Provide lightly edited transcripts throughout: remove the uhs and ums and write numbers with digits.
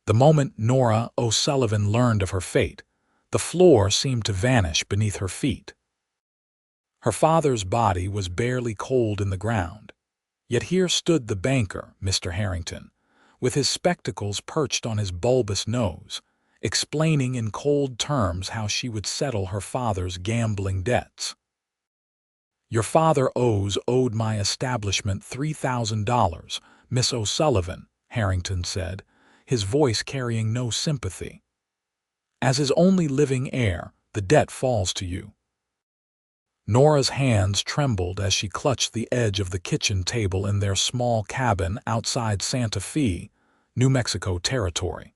The moment Nora O'Sullivan learned of her fate, the floor seemed to vanish beneath her feet. Her father's body was barely cold in the ground, yet here stood the banker, Mr. Harrington, with his spectacles perched on his bulbous nose, explaining in cold terms how she would settle her father's gambling debts. "Your father owed my establishment $3,000, Miss O'Sullivan," Harrington said, his voice carrying no sympathy. "As his only living heir, the debt falls to you." Nora's hands trembled as she clutched the edge of the kitchen table in their small cabin outside Santa Fe, New Mexico territory.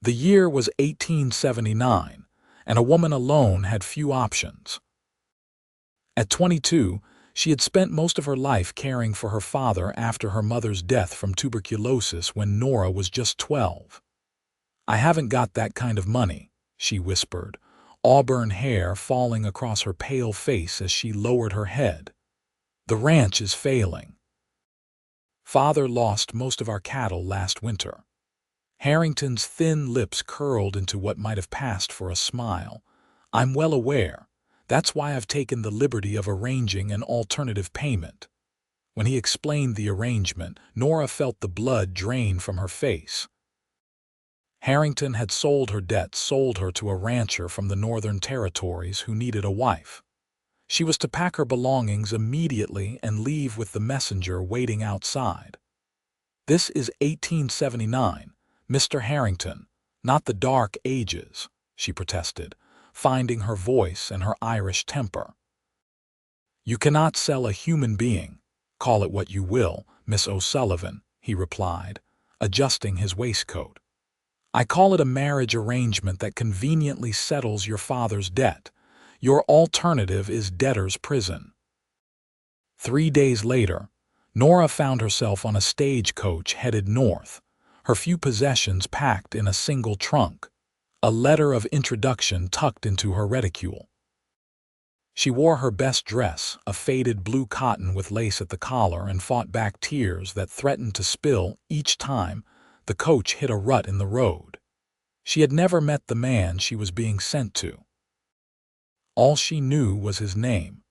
The year was 1879, and a woman alone had few options. At 22, she had spent most of her life caring for her father after her mother's death from tuberculosis when Nora was just 12. "I haven't got that kind of money," she whispered, auburn hair falling across her pale face as she lowered her head. "The ranch is failing. Father lost most of our cattle last winter." Harrington's thin lips curled into what might have passed for a smile. "I'm well aware. That's why I've taken the liberty of arranging an alternative payment." When he explained the arrangement, Nora felt the blood drain from her face. Harrington had sold her to a rancher from the Northern Territories who needed a wife. She was to pack her belongings immediately and leave with the messenger waiting outside. "This is 1879, Mr. Harrington, not the Dark Ages," she protested, finding her voice and her Irish temper. "You cannot sell a human being, call it what you will, Miss O'Sullivan," he replied, adjusting his waistcoat. "I call it a marriage arrangement that conveniently settles your father's debt. Your alternative is debtor's prison." 3 days later, Nora found herself on a stagecoach headed north, her few possessions packed in a single trunk, a letter of introduction tucked into her reticule. She wore her best dress, a faded blue cotton with lace at the collar, and fought back tears that threatened to spill each time the coach hit a rut in the road. She had never met the man she was being sent to. All she knew was his name,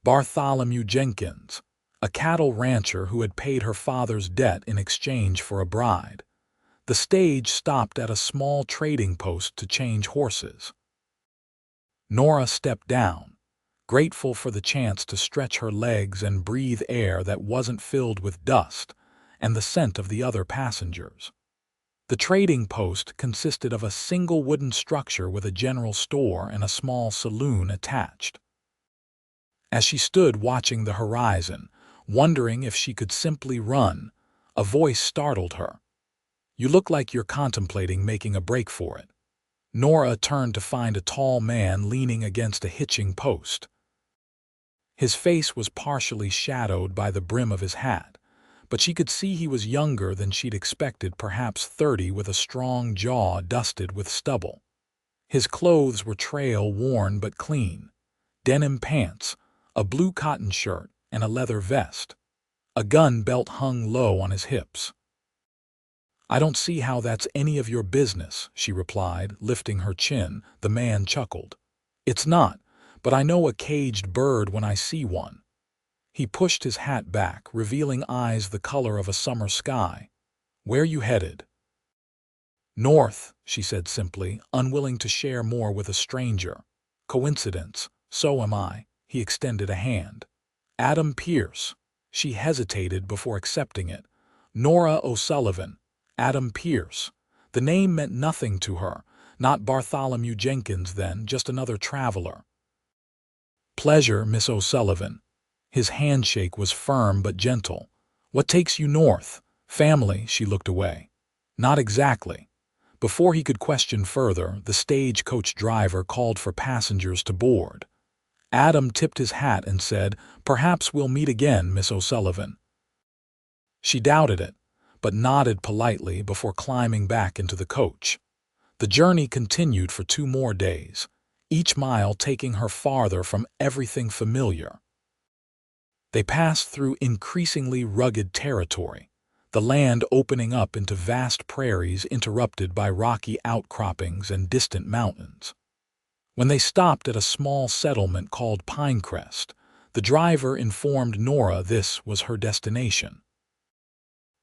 Bartholomew Jenkins, a cattle rancher who had paid her father's debt in exchange for a bride. The stage stopped at a small trading post to change horses. Nora stepped down, grateful for the chance to stretch her legs and breathe air that wasn't filled with dust and the scent of the other passengers. The trading post consisted of a single wooden structure with a general store and a small saloon attached. As she stood watching the horizon, wondering if she could simply run, a voice startled her. "You look like you're contemplating making a break for it." Nora turned to find a tall man leaning against a hitching post. His face was partially shadowed by the brim of his hat, but she could see he was younger than she'd expected, perhaps 30, with a strong jaw dusted with stubble. His clothes were trail-worn but clean: denim pants, a blue cotton shirt, and a leather vest. A gun belt hung low on his hips. "I don't see how that's any of your business," she replied, lifting her chin. The man chuckled. "It's not, but I know a caged bird when I see one." He pushed his hat back, revealing eyes the color of a summer sky. "Where you headed?" "North," she said simply, unwilling to share more with a stranger. "Coincidence, so am I." He extended a hand. "Adam Pierce." She hesitated before accepting it. Nora O'Sullivan. Adam Pierce. The name meant nothing to her. Not Bartholomew Jenkins then, just another traveler. "Pleasure, Miss O'Sullivan." His handshake was firm but gentle. "What takes you north?" "Family." She looked away. "Not exactly." Before he could question further, the stagecoach driver called for passengers to board. Adam tipped his hat and said, "Perhaps we'll meet again, Miss O'Sullivan." She doubted it, but nodded politely before climbing back into the coach. The journey continued for 2 more days, each mile taking her farther from everything familiar. They passed through increasingly rugged territory, the land opening up into vast prairies interrupted by rocky outcroppings and distant mountains. When they stopped at a small settlement called Pinecrest, the driver informed Nora this was her destination.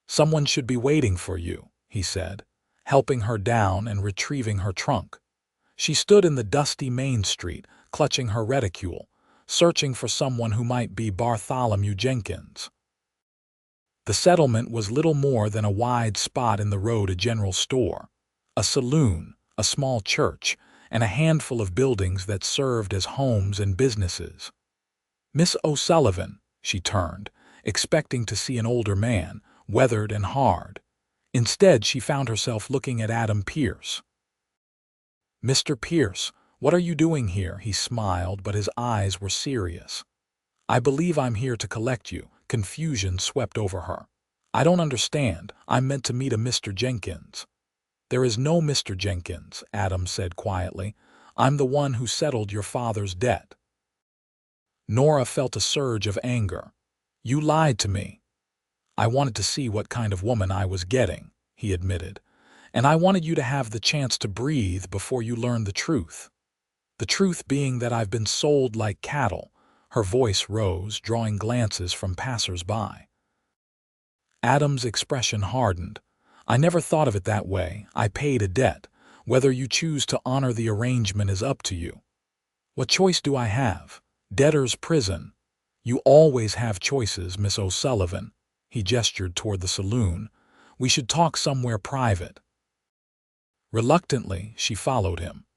"Someone should be waiting for you," he said, helping her down and retrieving her trunk. She stood in the dusty main street, clutching her reticule, searching for someone who might be Bartholomew Jenkins. The settlement was little more than a wide spot in the road, a general store, a saloon, a small church, and a handful of buildings that served as homes and businesses. "Miss O'Sullivan," she turned, expecting to see an older man, weathered and hard. Instead, she found herself looking at Adam Pierce. "Mr. Pierce, what are you doing here?" He smiled, but his eyes were serious. "I believe I'm here to collect you." Confusion swept over her. "I don't understand. I'm meant to meet a Mr. Jenkins." "There is no Mr. Jenkins," Adam said quietly. "I'm the one who settled your father's debt." Nora felt a surge of anger. "You lied to me." "I wanted to see what kind of woman I was getting," he admitted. "And I wanted you to have the chance to breathe before you learned the truth. The truth being that I've been sold like cattle." Her voice rose, drawing glances from passers-by. Adam's expression hardened. "I never thought of it that way. I paid a debt. Whether you choose to honor the arrangement is up to you." "What choice do I have? Debtor's prison." "You always have choices, Miss O'Sullivan." He gestured toward the saloon. "We should talk somewhere private." Reluctantly, she followed him.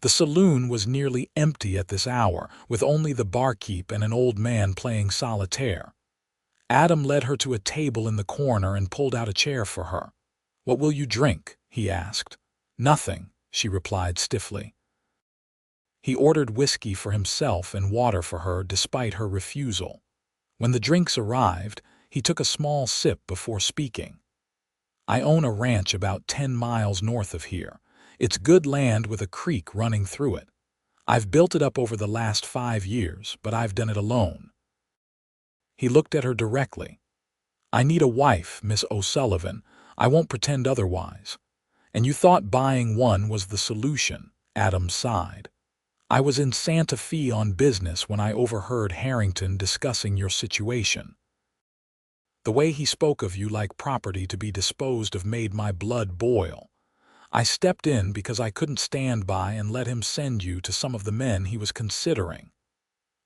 The saloon was nearly empty at this hour, with only the barkeep and an old man playing solitaire. Adam led her to a table in the corner and pulled out a chair for her. "What will you drink?" he asked. "Nothing," she replied stiffly. He ordered whiskey for himself and water for her despite her refusal. When the drinks arrived, he took a small sip before speaking. "I own a ranch about 10 miles north of here. It's good land with a creek running through it. I've built it up over the last 5 years, but I've done it alone." He looked at her directly. "I need a wife, Miss O'Sullivan. I won't pretend otherwise." "And you thought buying one was the solution," Adam sighed. "I was in Santa Fe on business when I overheard Harrington discussing your situation. The way he spoke of you like property to be disposed of made my blood boil. I stepped in because I couldn't stand by and let him send you to some of the men he was considering."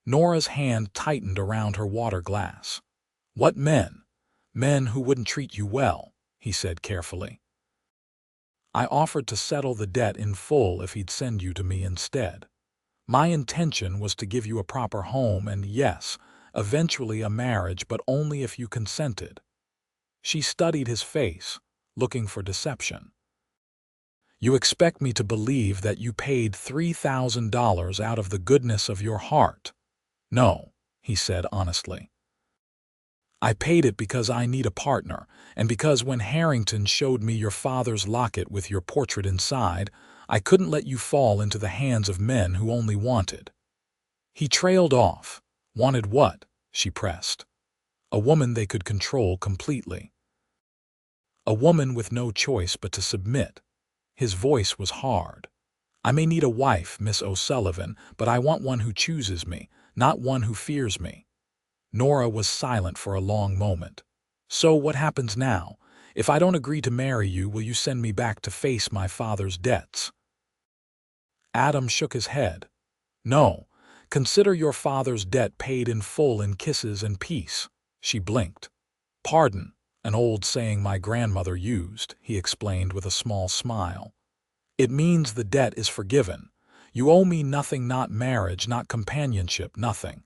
Nora's hand tightened around her water glass. "What men?" "Men who wouldn't treat you well," he said carefully. "I offered to settle the debt in full if he'd send you to me instead. My intention was to give you a proper home and, yes, eventually a marriage, but only if you consented." She studied his face, looking for deception. "You expect me to believe that you paid $3,000 out of the goodness of your heart?" "No," he said honestly. "I paid it because I need a partner, and because when Harrington showed me your father's locket with your portrait inside, I couldn't let you fall into the hands of men who only wanted." He trailed off. "Wanted what?" she pressed. "A woman they could control completely. A woman with no choice but to submit." His voice was hard. "I may need a wife, Miss O'Sullivan, but I want one who chooses me, not one who fears me." Nora was silent for a long moment. "So what happens now? If I don't agree to marry you, will you send me back to face my father's debts?" Adam shook his head. "No. Consider your father's debt paid in full in kisses and peace." She blinked. "Pardon. An old saying my grandmother used," he explained with a small smile. "It means the debt is forgiven. You owe me nothing, not marriage, not companionship, nothing.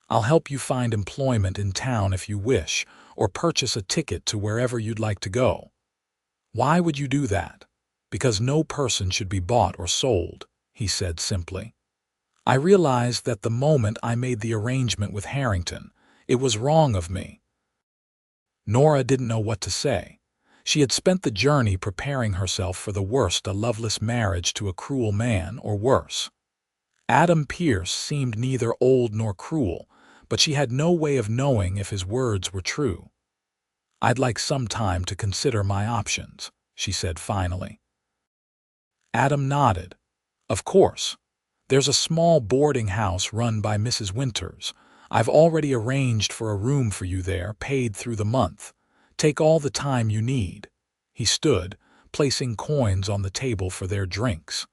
I'll help you find employment in town if you wish, or purchase a ticket to wherever you'd like to go." "Why would you do that?" "Because no person should be bought or sold," he said simply. "I realized that the moment I made the arrangement with Harrington. It was wrong of me." Nora didn't know what to say. She had spent the journey preparing herself for the worst, a loveless marriage to a cruel man, or worse. Adam Pierce seemed neither old nor cruel, but she had no way of knowing if his words were true. "I'd like some time to consider my options," she said finally. Adam nodded. "Of course. There's a small boarding house run by Mrs. Winters. I've already arranged for a room for you there, paid through the month. Take all the time you need." He stood, placing coins on the table for their drinks.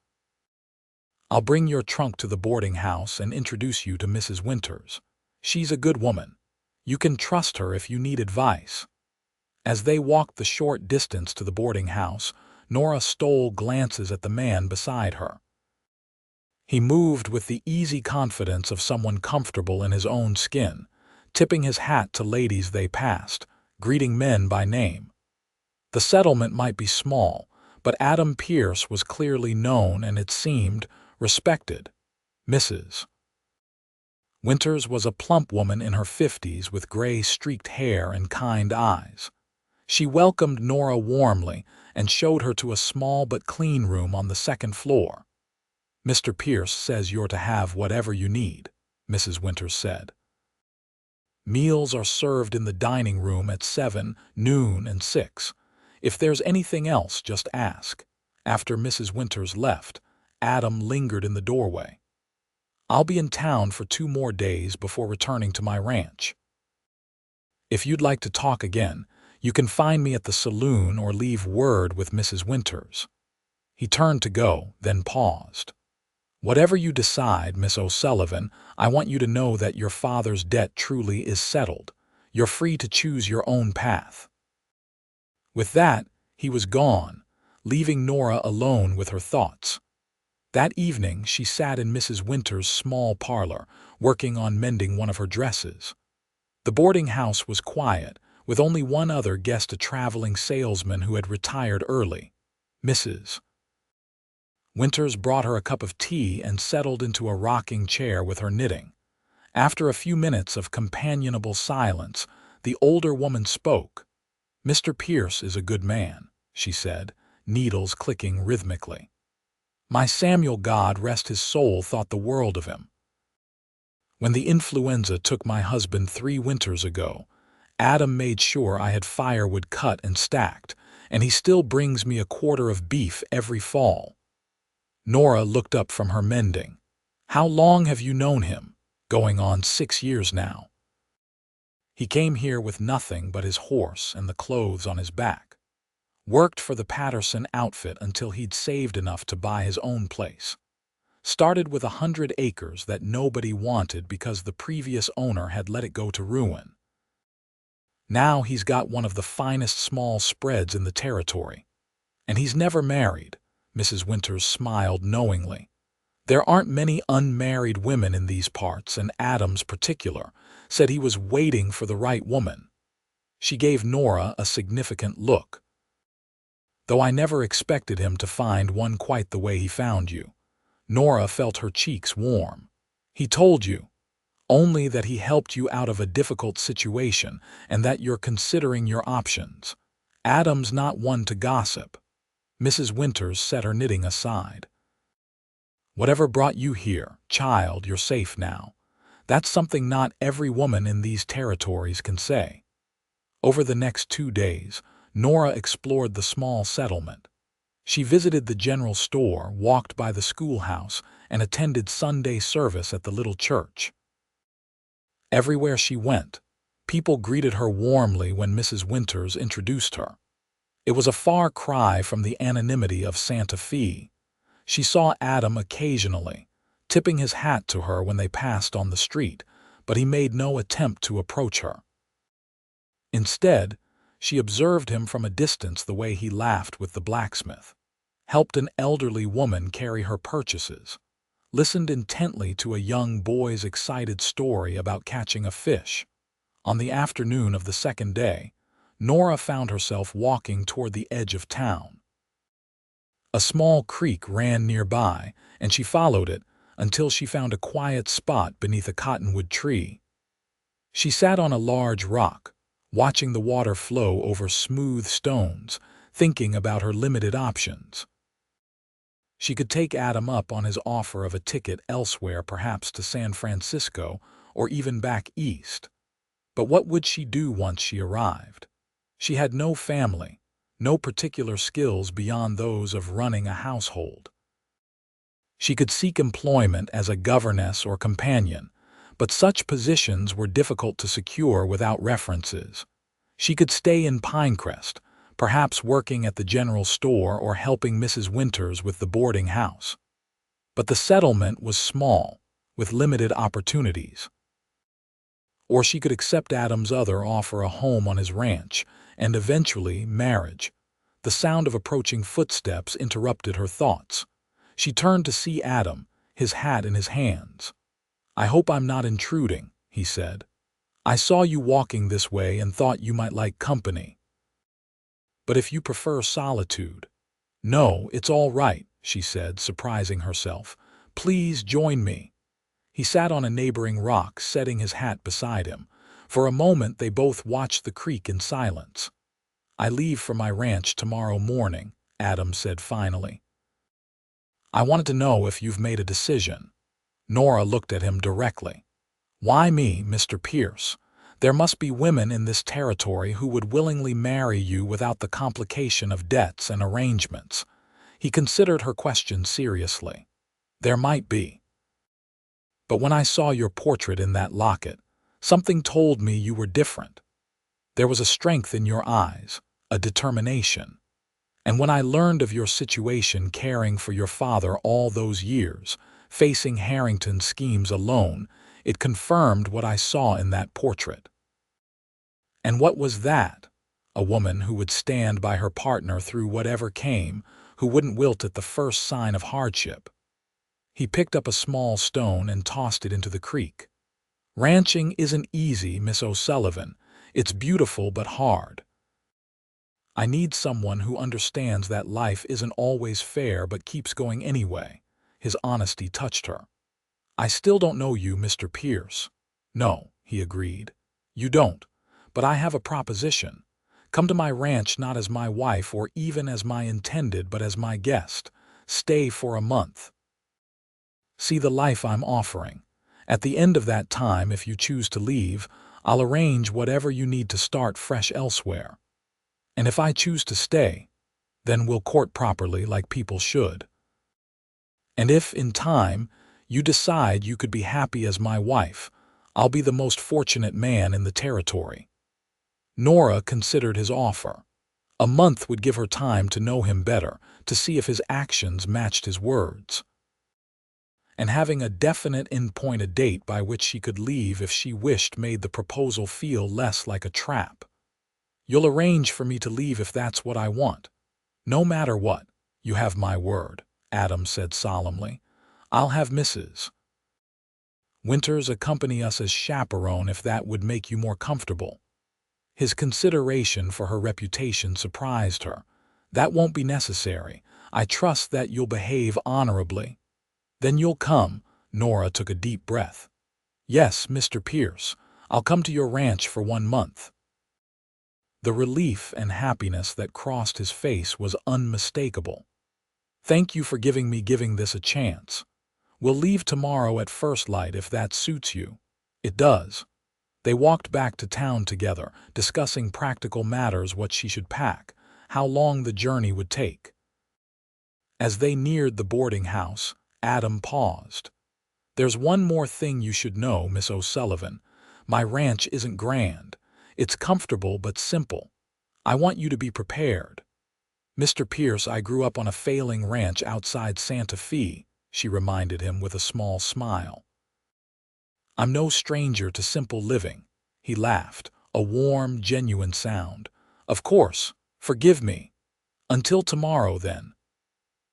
"I'll bring your trunk to the boarding house and introduce you to Mrs. Winters. She's a good woman. You can trust her if you need advice." As they walked the short distance to the boarding house, Nora stole glances at the man beside her. He moved with the easy confidence of someone comfortable in his own skin, tipping his hat to ladies they passed, greeting men by name. The settlement might be small, but Adam Pierce was clearly known and, it seemed, respected. Mrs. Winters was a plump woman in her 50s with gray streaked hair and kind eyes. She welcomed Nora warmly and showed her to a small but clean room on the second floor. "Mr. Pierce says you're to have whatever you need," Mrs. Winters said. "Meals are served in the dining room at 7, noon, and 6. If there's anything else, just ask." After Mrs. Winters left, Adam lingered in the doorway. "I'll be in town for 2 more days before returning to my ranch. If you'd like to talk again, you can find me at the saloon or leave word with Mrs. Winters." He turned to go, then paused. "Whatever you decide, Miss O'Sullivan, I want you to know that your father's debt truly is settled. You're free to choose your own path." With that, he was gone, leaving Nora alone with her thoughts. That evening, she sat in Mrs. Winters' small parlor, working on mending one of her dresses. The boarding house was quiet, with only one other guest, a traveling salesman who had retired early. Mrs. Winters brought her a cup of tea and settled into a rocking chair with her knitting. After a few minutes of companionable silence, the older woman spoke. "Mr. Pierce is a good man," she said, needles clicking rhythmically. "My Samuel, God rest his soul, thought the world of him. When the influenza took my husband 3 winters ago, Adam made sure I had firewood cut and stacked, and he still brings me a quarter of beef every fall." Nora looked up from her mending. "How long have you known him?" "Going on 6 years now. He came here with nothing but his horse and the clothes on his back. Worked for the Patterson outfit until he'd saved enough to buy his own place. Started with 100 acres that nobody wanted because the previous owner had let it go to ruin. Now he's got one of the finest small spreads in the territory. And he's never married." Mrs. Winters smiled knowingly. "There aren't many unmarried women in these parts, and Adam's particular said he was waiting for the right woman." She gave Nora a significant look. "Though I never expected him to find one quite the way he found you." Nora felt her cheeks warm. "He told you only that he helped you out of a difficult situation and that you're considering your options. Adam's not one to gossip." Mrs. Winters set her knitting aside. "Whatever brought you here, child, you're safe now. That's something not every woman in these territories can say." Over the next 2 days, Nora explored the small settlement. She visited the general store, walked by the schoolhouse, and attended Sunday service at the little church. Everywhere she went, people greeted her warmly when Mrs. Winters introduced her. It was a far cry from the anonymity of Santa Fe. She saw Adam occasionally, tipping his hat to her when they passed on the street, but he made no attempt to approach her. Instead, she observed him from a distance, the way he laughed with the blacksmith, helped an elderly woman carry her purchases, listened intently to a young boy's excited story about catching a fish. On the afternoon of the second day, Nora found herself walking toward the edge of town. A small creek ran nearby, and she followed it until she found a quiet spot beneath a cottonwood tree. She sat on a large rock, watching the water flow over smooth stones, thinking about her limited options. She could take Adam up on his offer of a ticket elsewhere, perhaps to San Francisco or even back east. But what would she do once she arrived? She had no family, no particular skills beyond those of running a household. She could seek employment as a governess or companion, but such positions were difficult to secure without references. She could stay in Pinecrest, perhaps working at the general store or helping Mrs. Winters with the boarding house. But the settlement was small, with limited opportunities. Or she could accept Adam's other offer, a home on his ranch, and eventually marriage. The sound of approaching footsteps interrupted her thoughts. She turned to see Adam, his hat in his hands. "I hope I'm not intruding," he said. "I saw you walking this way and thought you might like company. But if you prefer solitude—" "No, it's all right," she said, surprising herself. "Please join me." He sat on a neighboring rock, setting his hat beside him. For a moment they both watched the creek in silence. "I leave for my ranch tomorrow morning," Adam said finally. "I wanted to know if you've made a decision." Nora looked at him directly. "Why me, Mr. Pierce? There must be women in this territory who would willingly marry you without the complication of debts and arrangements." He considered her question seriously. "There might be. But when I saw your portrait in that locket, something told me you were different. There was a strength in your eyes, a determination. And when I learned of your situation caring for your father all those years, facing Harrington's schemes alone, it confirmed what I saw in that portrait." "And what was that?" "A woman who would stand by her partner through whatever came, who wouldn't wilt at the first sign of hardship." He picked up a small stone and tossed it into the creek. "Ranching isn't easy, Miss O'Sullivan. It's beautiful but hard. I need someone who understands that life isn't always fair but keeps going anyway." His honesty touched her. "I still don't know you, Mr. Pierce." "No," he agreed. "You don't. But I have a proposition. Come to my ranch not as my wife or even as my intended, but as my guest. Stay for a month. See the life I'm offering. At the end of that time, if you choose to leave, I'll arrange whatever you need to start fresh elsewhere. And if I choose to stay, then we'll court properly like people should. And if, in time, you decide you could be happy as my wife, I'll be the most fortunate man in the territory." Nora considered his offer. A month would give her time to know him better, to see if his actions matched his words. And having a definite in-point date by which she could leave if she wished made the proposal feel less like a trap. "You'll arrange for me to leave if that's what I want." "No matter what, you have my word," Adam said solemnly. "I'll have Mrs. Winters accompany us as chaperone if that would make you more comfortable." His consideration for her reputation surprised her. "That won't be necessary. I trust that you'll behave honorably." "Then you'll come." Nora took a deep breath. "Yes, Mr. Pierce. I'll come to your ranch for 1 month." The relief and happiness that crossed his face was unmistakable. "Thank you for giving this a chance. We'll leave tomorrow at first light if that suits you." "It does." They walked back to town together, discussing practical matters, what she should pack, how long the journey would take. As they neared the boarding house, Adam paused. "There's one more thing you should know, Miss O'Sullivan. My ranch isn't grand. It's comfortable but simple. I want you to be prepared." "Mr. Pierce, I grew up on a failing ranch outside Santa Fe," she reminded him with a small smile. "I'm no stranger to simple living." He laughed, a warm, genuine sound. "Of course. Forgive me. Until tomorrow, then."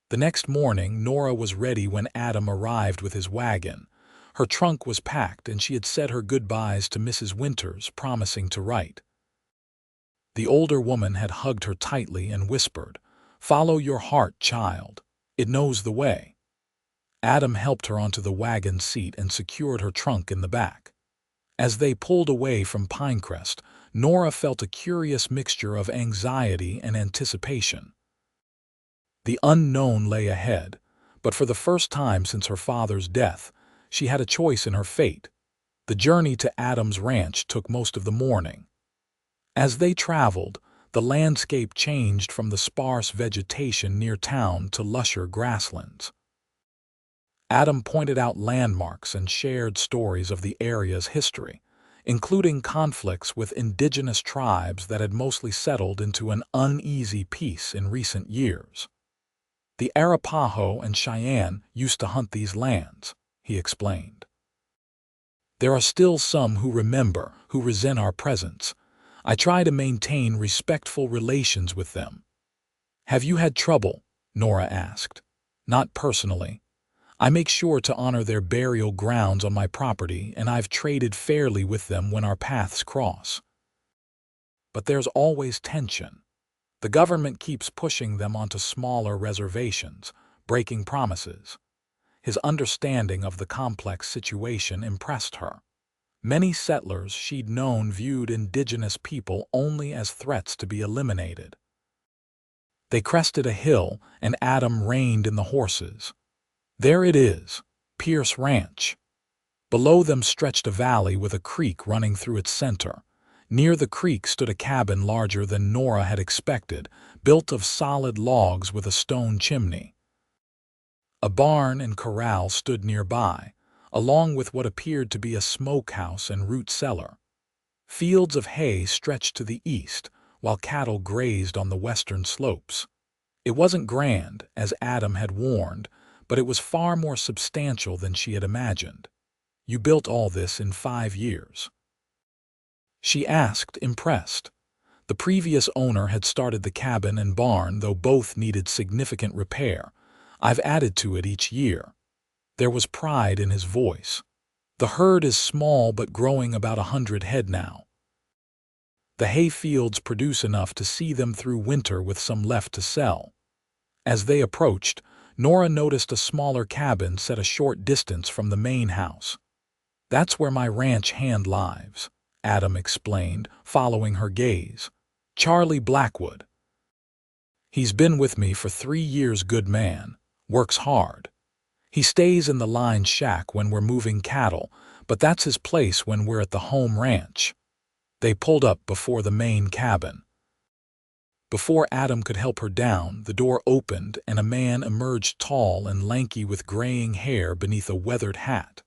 The next morning, Nora was ready when Adam arrived with his wagon. Her trunk was packed, and she had said her goodbyes to Mrs. Winters, promising to write. The older woman had hugged her tightly and whispered, "Follow your heart, child. It knows the way." Adam helped her onto the wagon seat and secured her trunk in the back. As they pulled away from Pinecrest, Nora felt a curious mixture of anxiety and anticipation. The unknown lay ahead, but for the first time since her father's death, she had a choice in her fate. The journey to Adam's ranch took most of the morning. As they traveled, The landscape changed from the sparse vegetation near town to lusher grasslands. Adam pointed out landmarks and shared stories of the area's history, including conflicts with indigenous tribes that had mostly settled into an uneasy peace in recent years. The Arapaho and Cheyenne used to hunt these lands, he explained. There are still some who remember, who resent our presence. I try to maintain respectful relations with them. Have you had trouble? Nora asked. Not personally. I make sure to honor their burial grounds on my property, and I've traded fairly with them when our paths cross. But there's always tension. The government keeps pushing them onto smaller reservations, breaking promises. His understanding of the complex situation impressed her. Many settlers she'd known viewed indigenous people only as threats to be eliminated. They crested a hill, and Adam reined in the horses. There it is, Pierce Ranch. Below them stretched a valley with a creek running through its center. Near the creek stood a cabin larger than Nora had expected, built of solid logs with a stone chimney. A barn and corral stood nearby, along with what appeared to be a smokehouse and root cellar. Fields of hay stretched to the east, while cattle grazed on the western slopes. It wasn't grand, as Adam had warned, but it was far more substantial than she had imagined. You built all this in 5 years? She asked, impressed. The previous owner had started the cabin and barn, though both needed significant repair. I've added to it each year. There was pride in his voice. The herd is small but growing about 100 head now. The hay fields produce enough to see them through winter with some left to sell. As they approached, Nora noticed a smaller cabin set a short distance from the main house. That's where my ranch hand lives, Adam explained, following her gaze. Charlie Blackwood. He's been with me for 3 years, good man, works hard. He stays in the line shack when we're moving cattle, but that's his place when we're at the home ranch. They pulled up before the main cabin. Before Adam could help her down, the door opened and a man emerged, tall and lanky with graying hair beneath a weathered hat.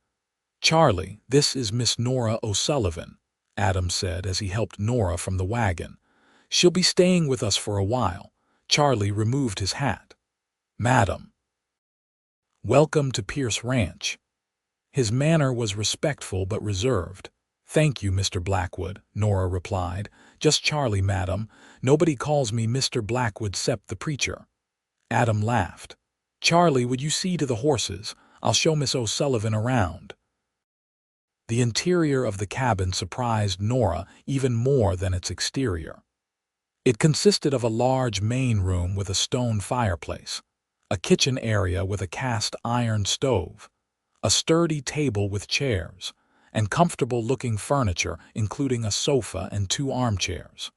Charlie, this is Miss Nora O'Sullivan, Adam said as he helped Nora from the wagon. She'll be staying with us for a while. Charlie removed his hat. Madam. Welcome to Pierce Ranch. His manner was respectful but reserved. Thank you, Mr. Blackwood, Nora replied. Just Charlie, madam. Nobody calls me Mr. Blackwood 'cept the preacher. Adam laughed. Charlie, would you see to the horses? I'll show Miss O'Sullivan around. The interior of the cabin surprised Nora even more than its exterior. It consisted of a large main room with a stone fireplace, a kitchen area with a cast iron stove, a sturdy table with chairs, and comfortable-looking furniture, including a sofa and 2 armchairs.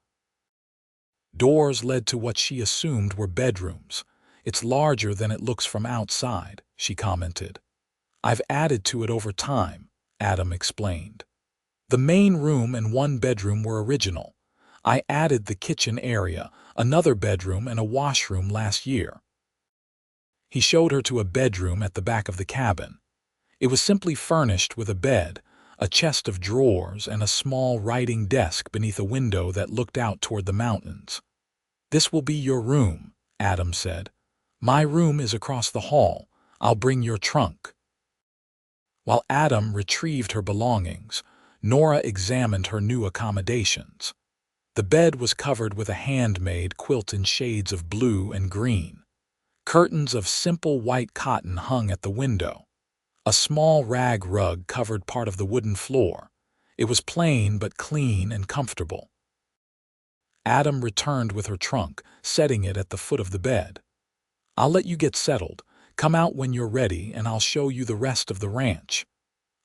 Doors led to what she assumed were bedrooms. It's larger than it looks from outside, she commented. I've added to it over time, Adam explained. The main room and 1 bedroom were original. I added the kitchen area, another bedroom, and a washroom last year. He showed her to a bedroom at the back of the cabin. It was simply furnished with a bed, a chest of drawers, and a small writing desk beneath a window that looked out toward the mountains. This will be your room, Adam said. My room is across the hall. I'll bring your trunk. While Adam retrieved her belongings, Nora examined her new accommodations. The bed was covered with a handmade quilt in shades of blue and green. Curtains of simple white cotton hung at the window. A small rag rug covered part of the wooden floor. It was plain but clean and comfortable. Adam returned with her trunk, setting it at the foot of the bed. I'll let you get settled. Come out when you're ready and I'll show you the rest of the ranch.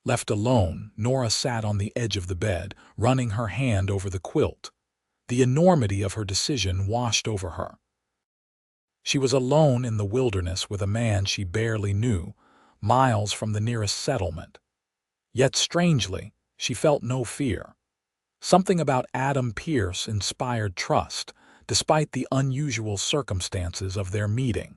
Left alone, Nora sat on the edge of the bed, running her hand over the quilt. The enormity of her decision washed over her. She was alone in the wilderness with a man she barely knew, miles from the nearest settlement. Yet strangely, she felt no fear. Something about Adam Pierce inspired trust, despite the unusual circumstances of their meeting.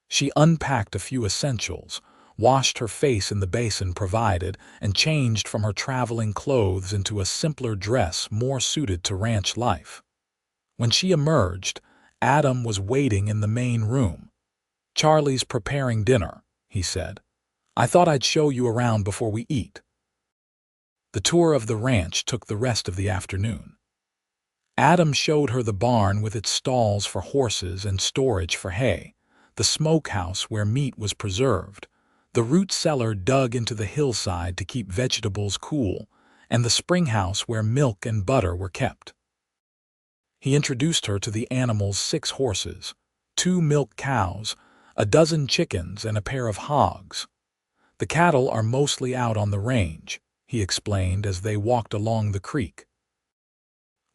She unpacked a few essentials, washed her face in the basin provided, and changed from her traveling clothes into a simpler dress more suited to ranch life. When she emerged, Adam was waiting in the main room. "Charlie's preparing dinner," he said. "I thought I'd show you around before we eat." The tour of the ranch took the rest of the afternoon. Adam showed her the barn with its stalls for horses and storage for hay, the smokehouse where meat was preserved, the root cellar dug into the hillside to keep vegetables cool, and the springhouse where milk and butter were kept. He introduced her to the animals: 6 horses, 2 milk cows, a dozen chickens, and a pair of hogs. "The cattle are mostly out on the range," he explained as they walked along the creek.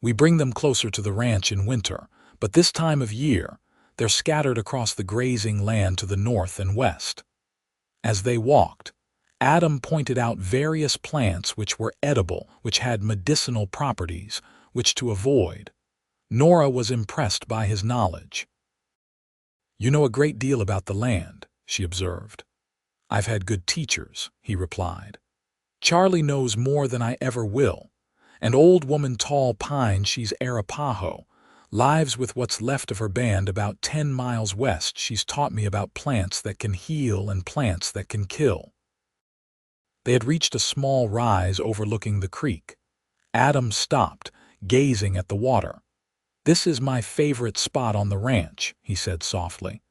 "We bring them closer to the ranch in winter, but this time of year, they're scattered across the grazing land to the north and west." As they walked, Adam pointed out various plants which were edible, which had medicinal properties, which to avoid. Nora was impressed by his knowledge. "You know a great deal about the land," she observed. "I've had good teachers," he replied. "Charlie knows more than I ever will. And old woman Tall Pine, she's Arapaho, lives with what's left of her band about 10 miles west. She's taught me about plants that can heal and plants that can kill." They had reached a small rise overlooking the creek. Adam stopped, gazing at the water. "This is my favorite spot on the ranch," he said softly.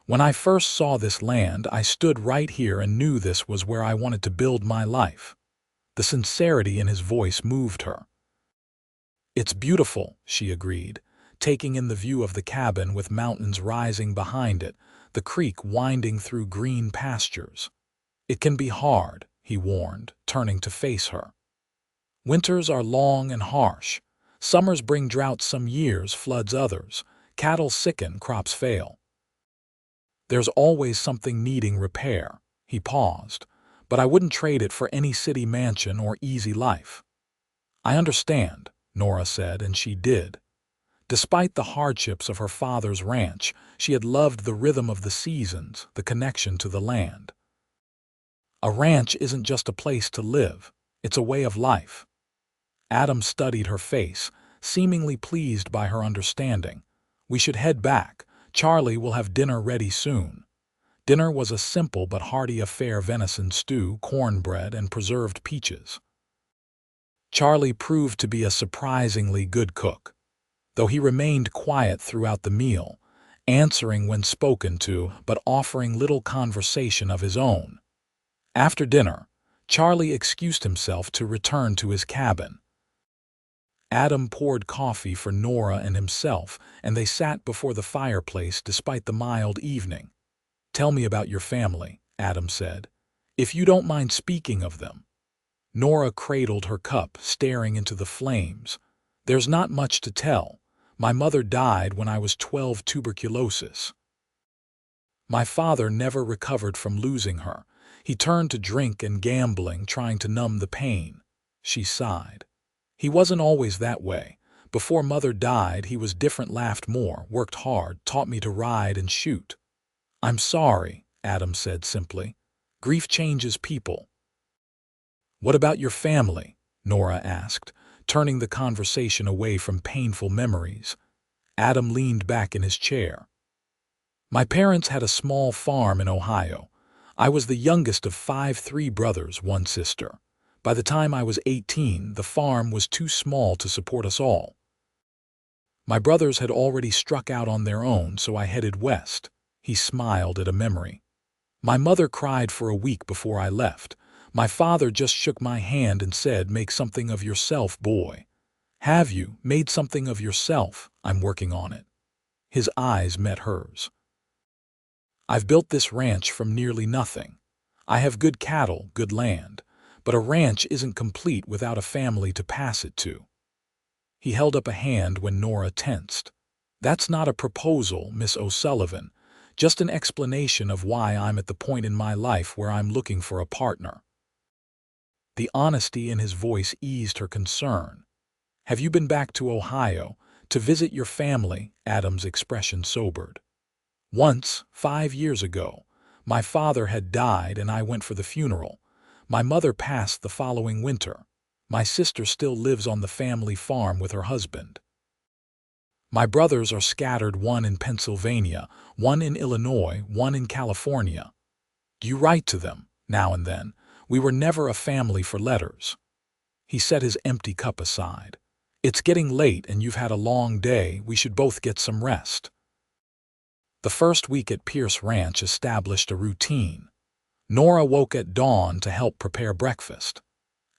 "When I first saw this land, I stood right here and knew this was where I wanted to build my life." The sincerity in his voice moved her. "It's beautiful," she agreed, taking in the view of the cabin with mountains rising behind it, the creek winding through green pastures. "It can be hard," he warned, turning to face her. "Winters are long and harsh. Summers bring droughts some years, floods others. Cattle sicken, crops fail. There's always something needing repair." He paused. "But I wouldn't trade it for any city mansion or easy life." "I understand," Nora said, and she did. Despite the hardships of her father's ranch, she had loved the rhythm of the seasons, the connection to the land. "A ranch isn't just a place to live, it's a way of life." Adam studied her face, seemingly pleased by her understanding. "We should head back. Charlie will have dinner ready soon." Dinner was a simple but hearty affair: venison stew, cornbread, and preserved peaches. Charlie proved to be a surprisingly good cook, though he remained quiet throughout the meal, answering when spoken to, but offering little conversation of his own. After dinner, Charlie excused himself to return to his cabin. Adam poured coffee for Nora and himself, and they sat before the fireplace despite the mild evening. "Tell me about your family," Adam said, "if you don't mind speaking of them." Nora cradled her cup, staring into the flames. "There's not much to tell. My mother died when I was 12, tuberculosis. My father never recovered from losing her. He turned to drink and gambling, trying to numb the pain." She sighed. "He wasn't always that way. Before Mother died, he was different, laughed more, worked hard, taught me to ride and shoot." "I'm sorry," Adam said simply. "Grief changes people." "What about your family?" Nora asked, turning the conversation away from painful memories. Adam leaned back in his chair. "My parents had a small farm in Ohio. I was the youngest of 5, 3 brothers, 1 sister. By the time I was 18, the farm was too small to support us all. My brothers had already struck out on their own, so I headed west." He smiled at a memory. "My mother cried for a week before I left. My father just shook my hand and said, 'Make something of yourself, boy.' Have you made something of yourself?" "I'm working on it." His eyes met hers. "I've built this ranch from nearly nothing. I have good cattle, good land. But a ranch isn't complete without a family to pass it to." He held up a hand when Nora tensed. "That's not a proposal, Miss O'Sullivan. Just an explanation of why I'm at the point in my life where I'm looking for a partner." The honesty in his voice eased her concern. "Have you been back to Ohio? To visit your family, Adam's expression sobered. Once, 5 years ago, my father had died and I went for the funeral. My mother passed the following winter. My sister still lives on the family farm with her husband. My brothers are scattered, one in Pennsylvania, one in Illinois, one in California. Do you write to them, now and then? We were never a family for letters. He set his empty cup aside. It's getting late and you've had a long day. We should both get some rest. The first week at Pierce Ranch established a routine. Nora woke at dawn to help prepare breakfast.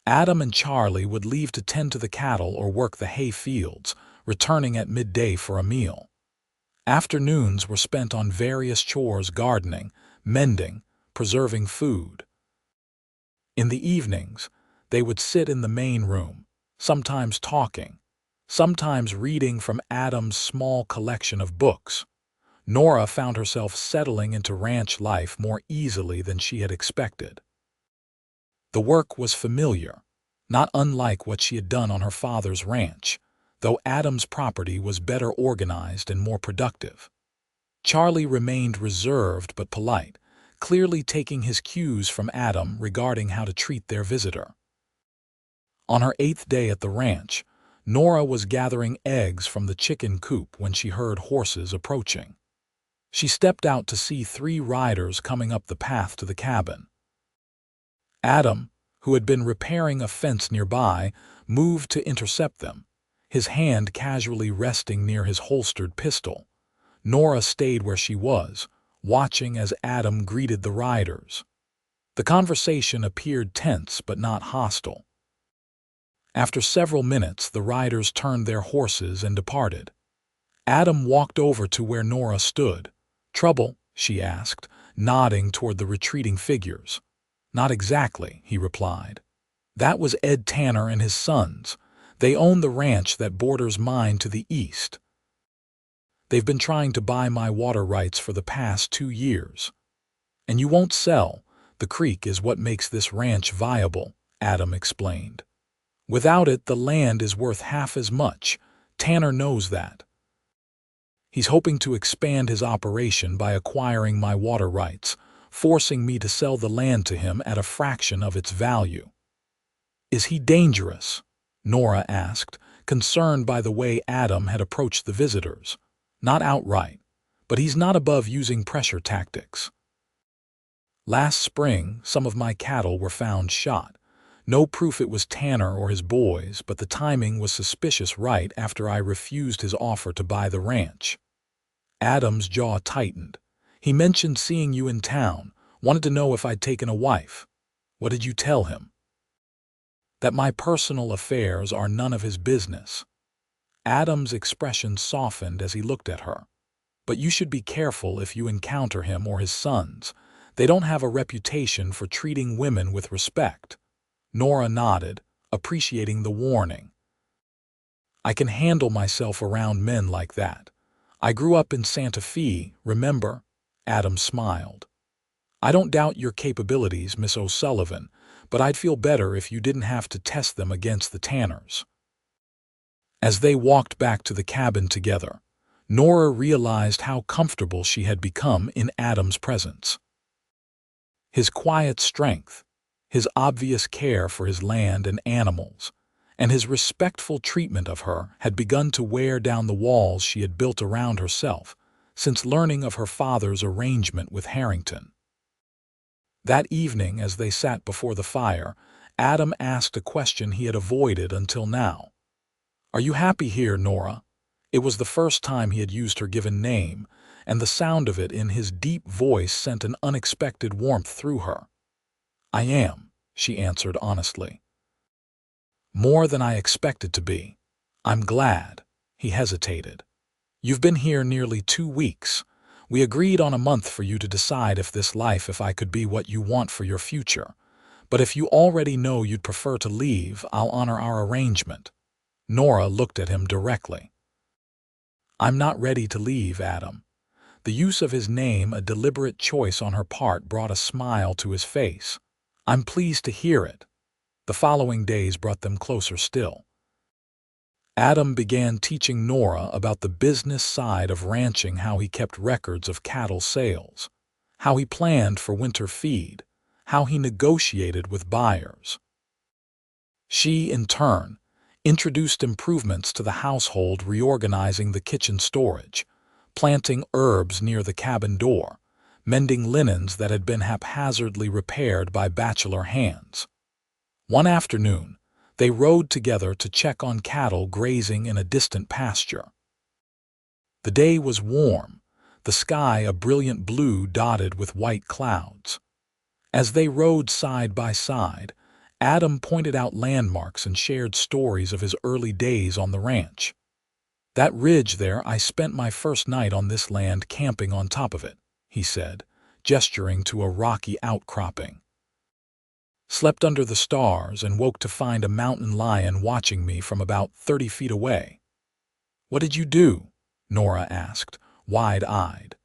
Adam and Charlie would leave to tend to the cattle or work the hay fields, returning at midday for a meal. Afternoons were spent on various chores: gardening, mending, preserving food. In the evenings, they would sit in the main room, sometimes talking, sometimes reading from Adam's small collection of books. Nora found herself settling into ranch life more easily than she had expected. The work was familiar, not unlike what she had done on her father's ranch, though Adam's property was better organized and more productive. Charlie remained reserved but polite, clearly taking his cues from Adam regarding how to treat their visitor. On her 8th day at the ranch, Nora was gathering eggs from the chicken coop when she heard horses approaching. She stepped out to see 3 riders coming up the path to the cabin. Adam, who had been repairing a fence nearby, moved to intercept them, his hand casually resting near his holstered pistol. Nora stayed where she was, watching as Adam greeted the riders. The conversation appeared tense but not hostile. After several minutes, the riders turned their horses and departed. Adam walked over to where Nora stood. "Trouble?" she asked, nodding toward the retreating figures. "Not exactly," he replied. "That was Ed Tanner and his sons. They own the ranch that borders mine to the east. They've been trying to buy my water rights for the past 2 years. And you won't sell. The creek is what makes this ranch viable," Adam explained. "Without it, the land is worth half as much. Tanner knows that. He's hoping to expand his operation by acquiring my water rights, forcing me to sell the land to him at a fraction of its value." "Is he dangerous?" Nora asked, concerned by the way Adam had approached the visitors. "Not outright, but he's not above using pressure tactics. Last spring, some of my cattle were found shot. No proof it was Tanner or his boys, but the timing was suspicious right after I refused his offer to buy the ranch." Adam's jaw tightened. "He mentioned seeing you in town, wanted to know if I'd taken a wife. What did you tell him?" "That my personal affairs are none of his business." Adam's expression softened as he looked at her. "But you should be careful if you encounter him or his sons. They don't have a reputation for treating women with respect." Nora nodded, appreciating the warning. "I can handle myself around men like that. I grew up in Santa Fe, remember?" Adam smiled. "I don't doubt your capabilities, Miss O'Sullivan, but I'd feel better if you didn't have to test them against the Tanners." As they walked back to the cabin together, Nora realized how comfortable she had become in Adam's presence. His quiet strength, his obvious care for his land and animals, and his respectful treatment of her had begun to wear down the walls she had built around herself since learning of her father's arrangement with Harrington. That evening, as they sat before the fire, Adam asked a question he had avoided until now. "Are you happy here, Nora?" It was the first time he had used her given name, and the sound of it in his deep voice sent an unexpected warmth through her. "I am," she answered honestly. "More than I expected to be. I'm glad." He hesitated. "You've been here nearly 2 weeks. We agreed on a month for you to decide if I could be what you want for your future. But if you already know you'd prefer to leave, I'll honor our arrangement." Nora looked at him directly. "I'm not ready to leave, Adam." The use of his name, a deliberate choice on her part, brought a smile to his face. "I'm pleased to hear it." The following days brought them closer still. Adam began teaching Nora about the business side of ranching, how he kept records of cattle sales, how he planned for winter feed, how he negotiated with buyers. She, in turn, introduced improvements to the household, reorganizing the kitchen storage, planting herbs near the cabin door, mending linens that had been haphazardly repaired by bachelor hands. One afternoon, they rode together to check on cattle grazing in a distant pasture. The day was warm, the sky a brilliant blue dotted with white clouds. As they rode side by side, Adam pointed out landmarks and shared stories of his early days on the ranch. "That ridge there, I spent my first night on this land camping on top of it," he said, gesturing to a rocky outcropping. "Slept under the stars and woke to find a mountain lion watching me from about 30 feet away." "What did you do?" Nora asked, wide-eyed.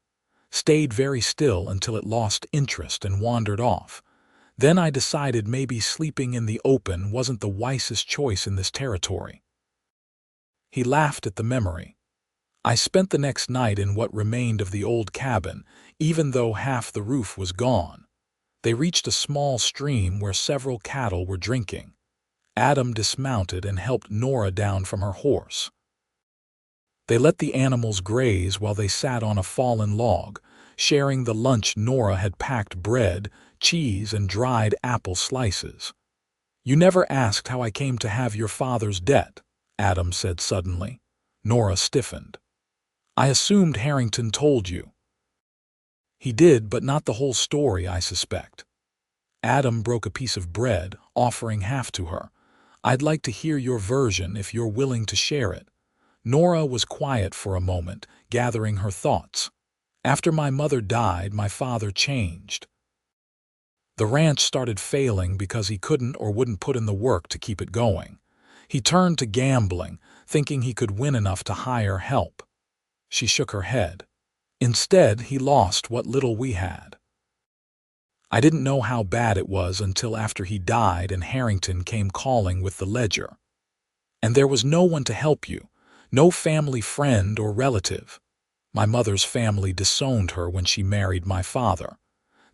"Stayed very still until it lost interest and wandered off. Then I decided maybe sleeping in the open wasn't the wisest choice in this territory." He laughed at the memory. "I spent the next night in what remained of the old cabin, even though half the roof was gone." They reached a small stream where several cattle were drinking. Adam dismounted and helped Nora down from her horse. They let the animals graze while they sat on a fallen log, sharing the lunch Nora had packed: bread, cheese, and dried apple slices. "You never asked how I came to have your father's debt," Adam said suddenly. Nora stiffened. "I assumed Harrington told you." "He did, but not the whole story, I suspect." Adam broke a piece of bread, offering half to her. "I'd like to hear your version if you're willing to share it." Nora was quiet for a moment, gathering her thoughts. "After my mother died, my father changed. The ranch started failing because he couldn't or wouldn't put in the work to keep it going. He turned to gambling, thinking he could win enough to hire help." She shook her head. "Instead, he lost what little we had. I didn't know how bad it was until after he died and Harrington came calling with the ledger. And there was no one to help you, no family friend or relative. My mother's family disowned her when she married my father.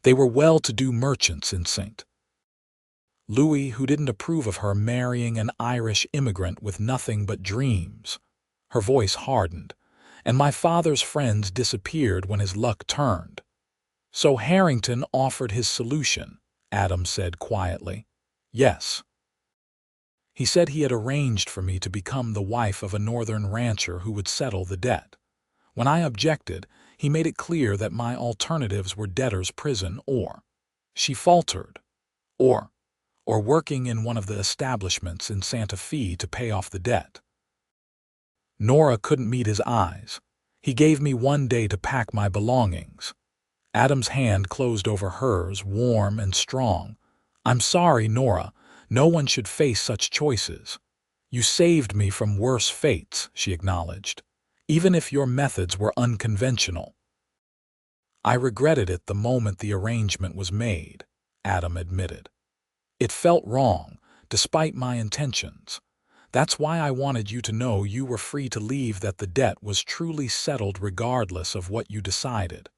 They were well-to-do merchants in St. Louis who didn't approve of her marrying an Irish immigrant with nothing but dreams." Her voice hardened. "And my father's friends disappeared when his luck turned." "So Harrington offered his solution," Adam said quietly. "Yes. He said he had arranged for me to become the wife of a northern rancher who would settle the debt. When I objected, he made it clear that my alternatives were debtor's prison or," she faltered, or working in one of the establishments in Santa Fe to pay off the debt." Nora couldn't meet his eyes. "He gave me 1 day to pack my belongings." Adam's hand closed over hers, warm and strong. "I'm sorry, Nora. No one should face such choices." "You saved me from worse fates," she acknowledged, "even if your methods were unconventional." "I regretted it the moment the arrangement was made," Adam admitted. "It felt wrong, despite my intentions. That's why I wanted you to know you were free to leave, that the debt was truly settled regardless of what you decided."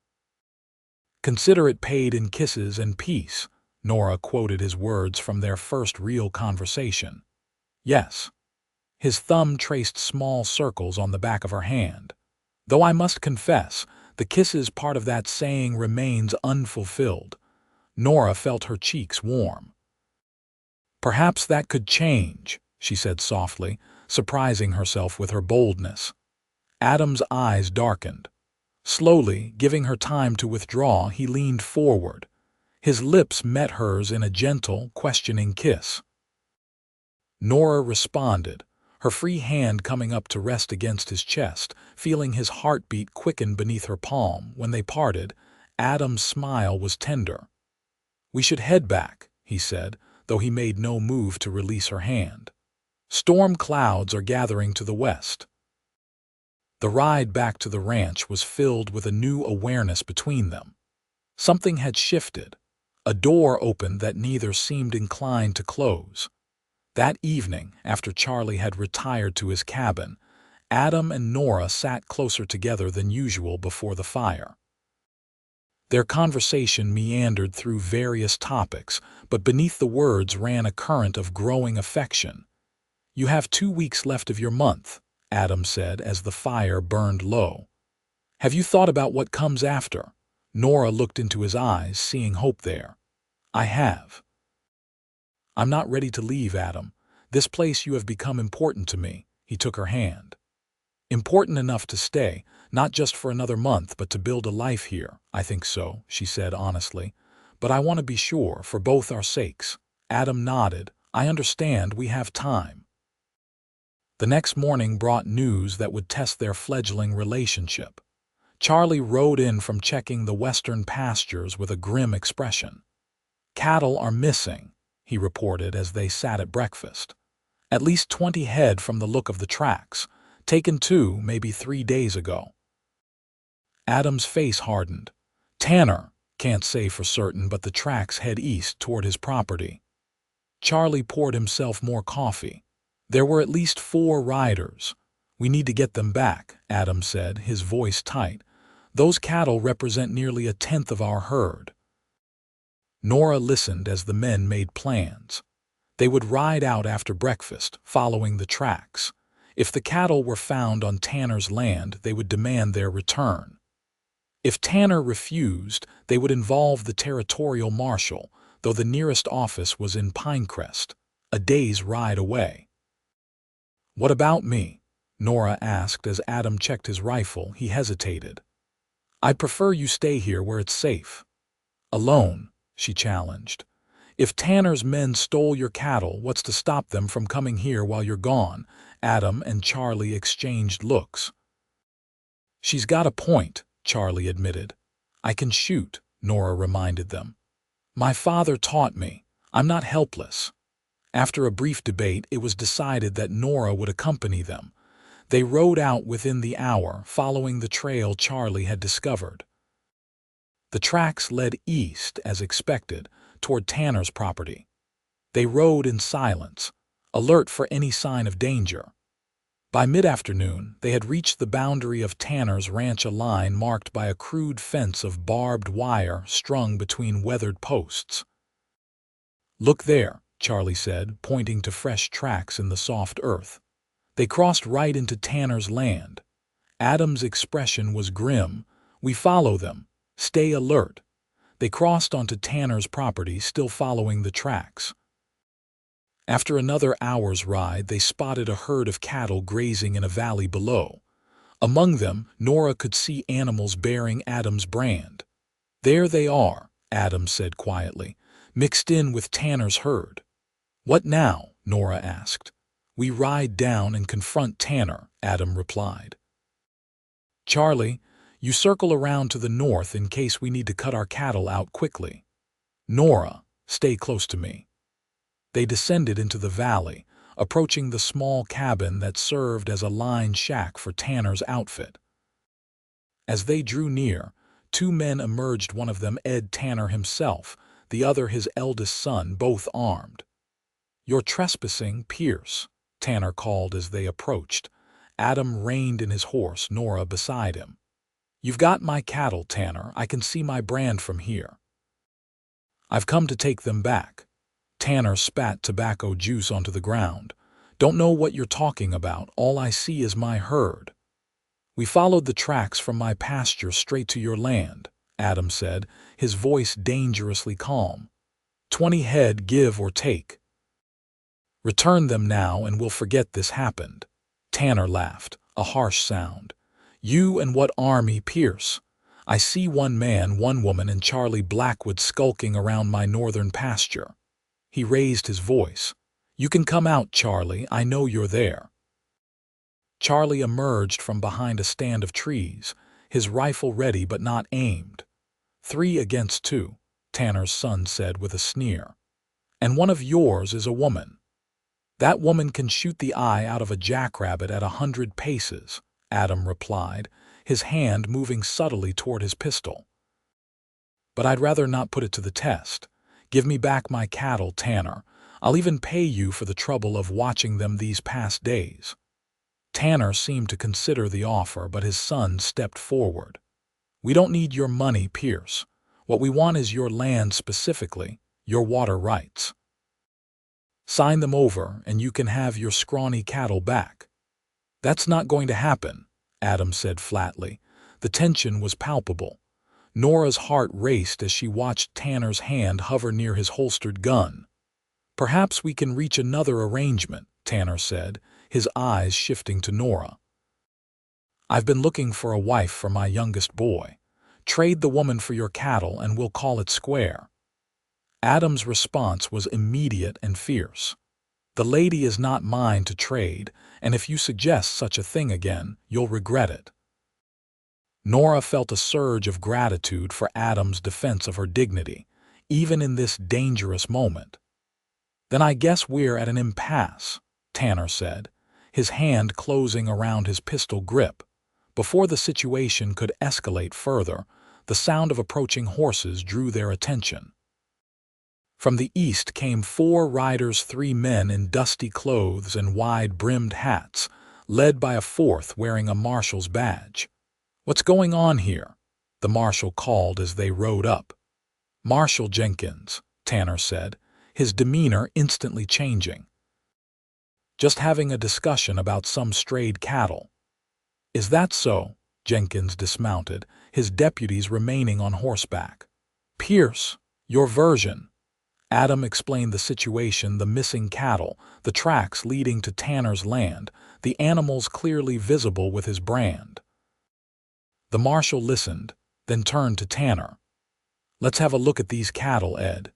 "Consider it paid in kisses and peace," Nora quoted his words from their first real conversation. "Yes." His thumb traced small circles on the back of her hand. "Though I must confess, the kisses part of that saying remains unfulfilled." Nora felt her cheeks warm. "Perhaps that could change," she said softly, surprising herself with her boldness. Adam's eyes darkened. Slowly, giving her time to withdraw, he leaned forward. His lips met hers in a gentle, questioning kiss. Nora responded, her free hand coming up to rest against his chest, feeling his heartbeat quicken beneath her palm. When they parted, Adam's smile was tender. "We should head back," he said, though he made no move to release her hand. "Storm clouds are gathering to the west." The ride back to the ranch was filled with a new awareness between them. Something had shifted. A door opened that neither seemed inclined to close. That evening, after Charlie had retired to his cabin, Adam and Nora sat closer together than usual before the fire. Their conversation meandered through various topics, but beneath the words ran a current of growing affection. "You have 2 weeks left of your month," Adam said as the fire burned low. "Have you thought about what comes after?" Nora looked into his eyes, seeing hope there. "I have. I'm not ready to leave, Adam. This place you have become important to me." He took her hand. "Important enough to stay, not just for another month, but to build a life here." "I think so," she said honestly. "But I want to be sure, for both our sakes." Adam nodded. "I understand, we have time." The next morning brought news that would test their fledgling relationship. Charlie rode in from checking the western pastures with a grim expression. "Cattle are missing," he reported as they sat at breakfast. "At least 20 head from the look of the tracks, taken 2, maybe 3 days ago." Adam's face hardened. "Tanner can't say for certain, but the tracks head east toward his property." Charlie poured himself more coffee. "There were at least 4 riders. We need to get them back," Adam said, his voice tight. "Those cattle represent nearly 1/10 of our herd." Nora listened as the men made plans. They would ride out after breakfast, following the tracks. If the cattle were found on Tanner's land, they would demand their return. If Tanner refused, they would involve the territorial marshal, though the nearest office was in Pinecrest, a day's ride away. "What about me?" Nora asked as Adam checked his rifle. He hesitated. "I'd prefer you stay here where it's safe." "Alone?" she challenged. "If Tanner's men stole your cattle, what's to stop them from coming here while you're gone?" Adam and Charlie exchanged looks. "She's got a point," Charlie admitted. "I can shoot," Nora reminded them. "My father taught me. I'm not helpless." After a brief debate, it was decided that Nora would accompany them. They rode out within the hour, following the trail Charlie had discovered. The tracks led east, as expected, toward Tanner's property. They rode in silence, alert for any sign of danger. By mid-afternoon, they had reached the boundary of Tanner's ranch, a line marked by a crude fence of barbed wire strung between weathered posts. "Look there," Charlie said, pointing to fresh tracks in the soft earth. They crossed right into Tanner's land. Adam's expression was grim. "We follow them. Stay alert." They crossed onto Tanner's property, still following the tracks. After another hour's ride, they spotted a herd of cattle grazing in a valley below. Among them, Nora could see animals bearing Adam's brand. "There they are," Adam said quietly, "mixed in with Tanner's herd." "What now?" Nora asked. "We ride down and confront Tanner," Adam replied. "Charlie, you circle around to the north in case we need to cut our cattle out quickly. Nora, stay close to me." They descended into the valley, approaching the small cabin that served as a line shack for Tanner's outfit. As they drew near, 2 men emerged, one of them Ed Tanner himself, the other his eldest son, both armed. "You're trespassing, Pierce," Tanner called as they approached. Adam reined in his horse, Nora beside him. "You've got my cattle, Tanner. I can see my brand from here." "I've come to take them back." Tanner spat tobacco juice onto the ground. "Don't know what you're talking about. All I see is my herd." "We followed the tracks from my pasture straight to your land," Adam said, his voice dangerously calm. 20 head, give or take. "Return them now and we'll forget this happened." Tanner laughed, a harsh sound. "You and what army, Pierce? I see 1 man, 1 woman, and Charlie Blackwood skulking around my northern pasture." He raised his voice. "You can come out, Charlie. I know you're there." Charlie emerged from behind a stand of trees, his rifle ready but not aimed. 3 against 2, Tanner's son said with a sneer. "And one of yours is a woman." "That woman can shoot the eye out of a jackrabbit at 100 paces, Adam replied, his hand moving subtly toward his pistol. "But I'd rather not put it to the test. Give me back my cattle, Tanner. I'll even pay you for the trouble of watching them these past days." Tanner seemed to consider the offer, but his son stepped forward. "We don't need your money, Pierce. What we want is your land specifically, your water rights. Sign them over, and you can have your scrawny cattle back." "That's not going to happen," Adam said flatly. The tension was palpable. Nora's heart raced as she watched Tanner's hand hover near his holstered gun. "Perhaps we can reach another arrangement," Tanner said, his eyes shifting to Nora. "I've been looking for a wife for my youngest boy. Trade the woman for your cattle and we'll call it square." Adam's response was immediate and fierce. "The lady is not mine to trade, and if you suggest such a thing again, you'll regret it." Nora felt a surge of gratitude for Adam's defense of her dignity, even in this dangerous moment. "Then I guess we're at an impasse," Tanner said, his hand closing around his pistol grip. Before the situation could escalate further, the sound of approaching horses drew their attention. From the east came 4 riders, 3 men in dusty clothes and wide-brimmed hats, led by a 4th wearing a marshal's badge. "What's going on here?" the marshal called as they rode up. "Marshal Jenkins," Tanner said, his demeanor instantly changing. "Just having a discussion about some strayed cattle." "Is that so?" Jenkins dismounted, his deputies remaining on horseback. "Pierce, your version." Adam explained the situation: the missing cattle, the tracks leading to Tanner's land, the animals clearly visible with his brand. The marshal listened, then turned to Tanner. "Let's have a look at these cattle, Ed."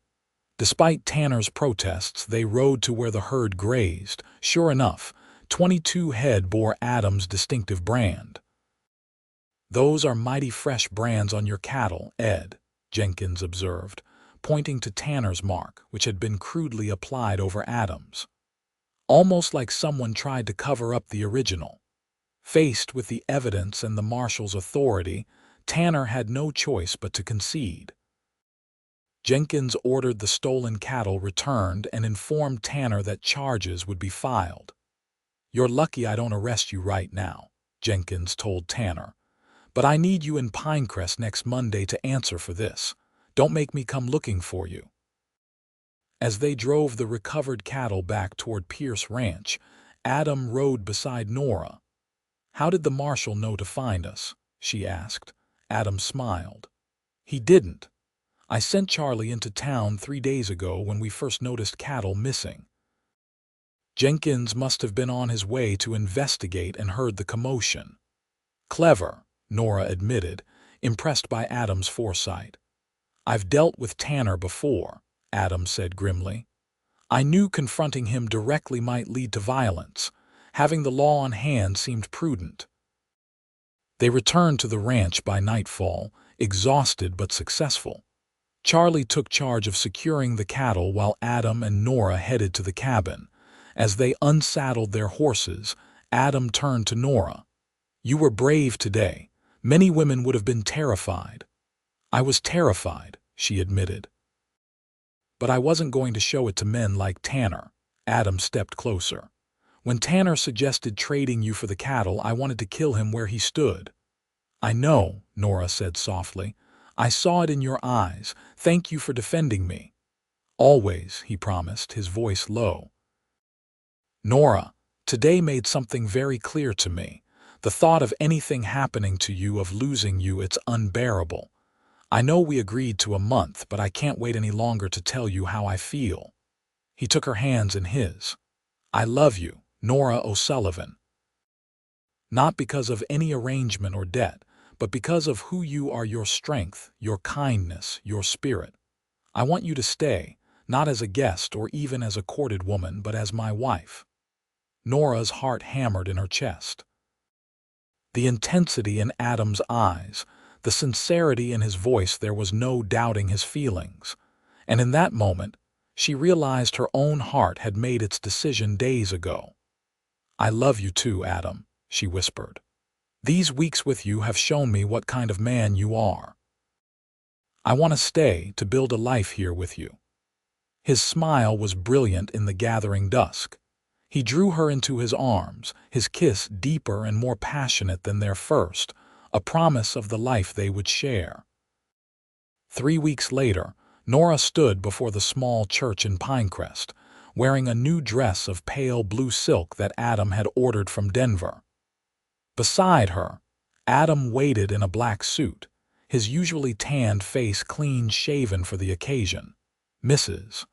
Despite Tanner's protests, they rode to where the herd grazed. Sure enough, 22 head bore Adam's distinctive brand. "Those are mighty fresh brands on your cattle, Ed," Jenkins observed, pointing to Tanner's mark, which had been crudely applied over Adam's. "Almost like someone tried to cover up the original." Faced with the evidence and the marshal's authority, Tanner had no choice but to concede. Jenkins ordered the stolen cattle returned and informed Tanner that charges would be filed. "You're lucky I don't arrest you right now," Jenkins told Tanner. "But I need you in Pinecrest next Monday to answer for this. Don't make me come looking for you." As they drove the recovered cattle back toward Pierce Ranch, Adam rode beside Nora. "How did the marshal know to find us?" she asked. Adam smiled. "He didn't. I sent Charlie into town 3 days ago when we first noticed cattle missing. Jenkins must have been on his way to investigate and heard the commotion." "Clever," Nora admitted, impressed by Adam's foresight. "I've dealt with Tanner before," Adam said grimly. "I knew confronting him directly might lead to violence. Having the law on hand seemed prudent." They returned to the ranch by nightfall, exhausted but successful. Charlie took charge of securing the cattle while Adam and Nora headed to the cabin. As they unsaddled their horses, Adam turned to Nora. "You were brave today. Many women would have been terrified." "I was terrified," she admitted. "But I wasn't going to show it to men like Tanner." Adam stepped closer. "When Tanner suggested trading you for the cattle, I wanted to kill him where he stood." "I know," Nora said softly. "I saw it in your eyes. Thank you for defending me." "Always," he promised, his voice low. "Nora, today made something very clear to me. The thought of anything happening to you, of losing you, it's unbearable. I know we agreed to a month, but I can't wait any longer to tell you how I feel." He took her hands in his. "I love you, Nora O'Sullivan. Not because of any arrangement or debt, but because of who you are, your strength, your kindness, your spirit. I want you to stay, not as a guest or even as a courted woman, but as my wife." Nora's heart hammered in her chest. The intensity in Adam's eyes, the sincerity in his voice, there was no doubting his feelings. And in that moment, she realized her own heart had made its decision days ago. "I love you too, Adam," she whispered. "These weeks with you have shown me what kind of man you are. I want to stay, to build a life here with you." His smile was brilliant in the gathering dusk. He drew her into his arms, his kiss deeper and more passionate than their first, a promise of the life they would share. 3 weeks later, Nora stood before the small church in Pinecrest, wearing a new dress of pale blue silk that Adam had ordered from Denver. Beside her, Adam waited in a black suit, his usually tanned face clean-shaven for the occasion. Mrs.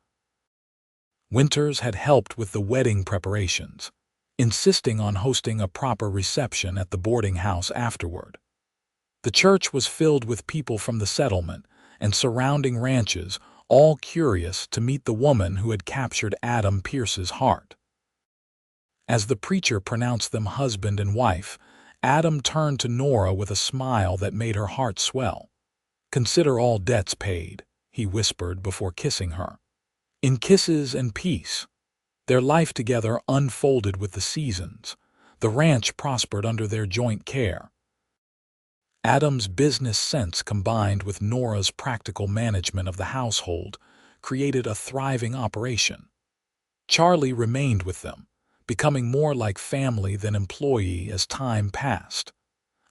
Winters had helped with the wedding preparations, insisting on hosting a proper reception at the boarding house afterward. The church was filled with people from the settlement and surrounding ranches, all curious to meet the woman who had captured Adam Pierce's heart. As the preacher pronounced them husband and wife, Adam turned to Nora with a smile that made her heart swell. "Consider all debts paid," he whispered before kissing her. In kisses and peace, their life together unfolded with the seasons. The ranch prospered under their joint care. Adam's business sense combined with Nora's practical management of the household created a thriving operation. Charlie remained with them, becoming more like family than employee as time passed.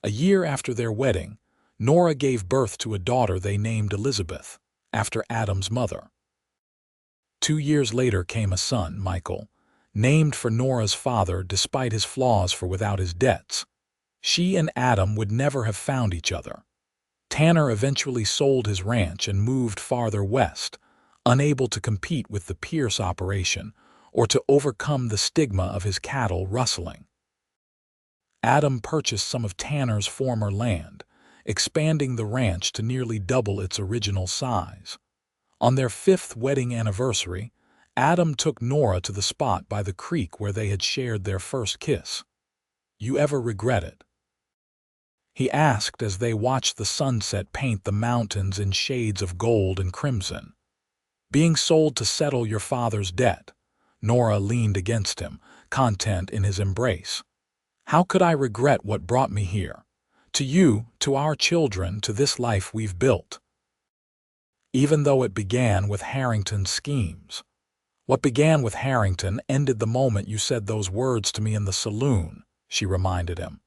A year after their wedding, Nora gave birth to a daughter they named Elizabeth, after Adam's mother. 2 years later came a son, Michael, named for Nora's father despite his flaws for without his debts. She and Adam would never have found each other. Tanner eventually sold his ranch and moved farther west, unable to compete with the Pierce operation or to overcome the stigma of his cattle rustling. Adam purchased some of Tanner's former land, expanding the ranch to nearly double its original size. On their 5th wedding anniversary, Adam took Nora to the spot by the creek where they had shared their first kiss. "You ever regret it?" he asked as they watched the sunset paint the mountains in shades of gold and crimson. "Being sold to settle your father's debt." Nora leaned against him, content in his embrace. "How could I regret what brought me here? To you, to our children, to this life we've built." Even though it began with Harrington's schemes. "What began with Harrington ended the moment you said those words to me in the saloon," she reminded him.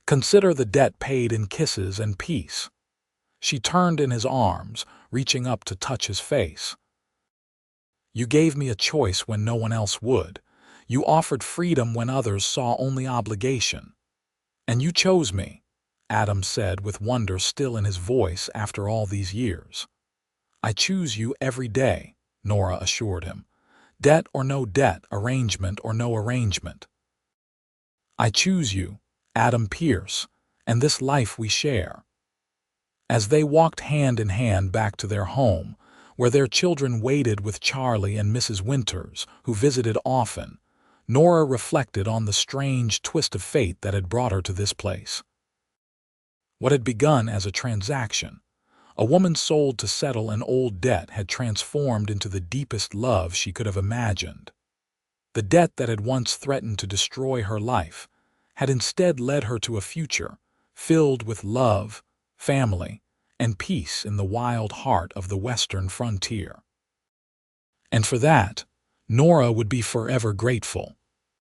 "Consider the debt paid in kisses and peace." She turned in his arms, reaching up to touch his face. "You gave me a choice when no one else would. You offered freedom when others saw only obligation. And you chose me," Adam said with wonder still in his voice after all these years. "I choose you every day," Nora assured him. "Debt or no debt, arrangement or no arrangement. I choose you, Adam Pierce, and this life we share." As they walked hand in hand back to their home, where their children waited with Charlie and Mrs. Winters, who visited often, Nora reflected on the strange twist of fate that had brought her to this place. What had begun as a transaction, a woman sold to settle an old debt, had transformed into the deepest love she could have imagined. The debt that had once threatened to destroy her life had instead led her to a future filled with love, family, and peace in the wild heart of the western frontier. And for that, Nora would be forever grateful.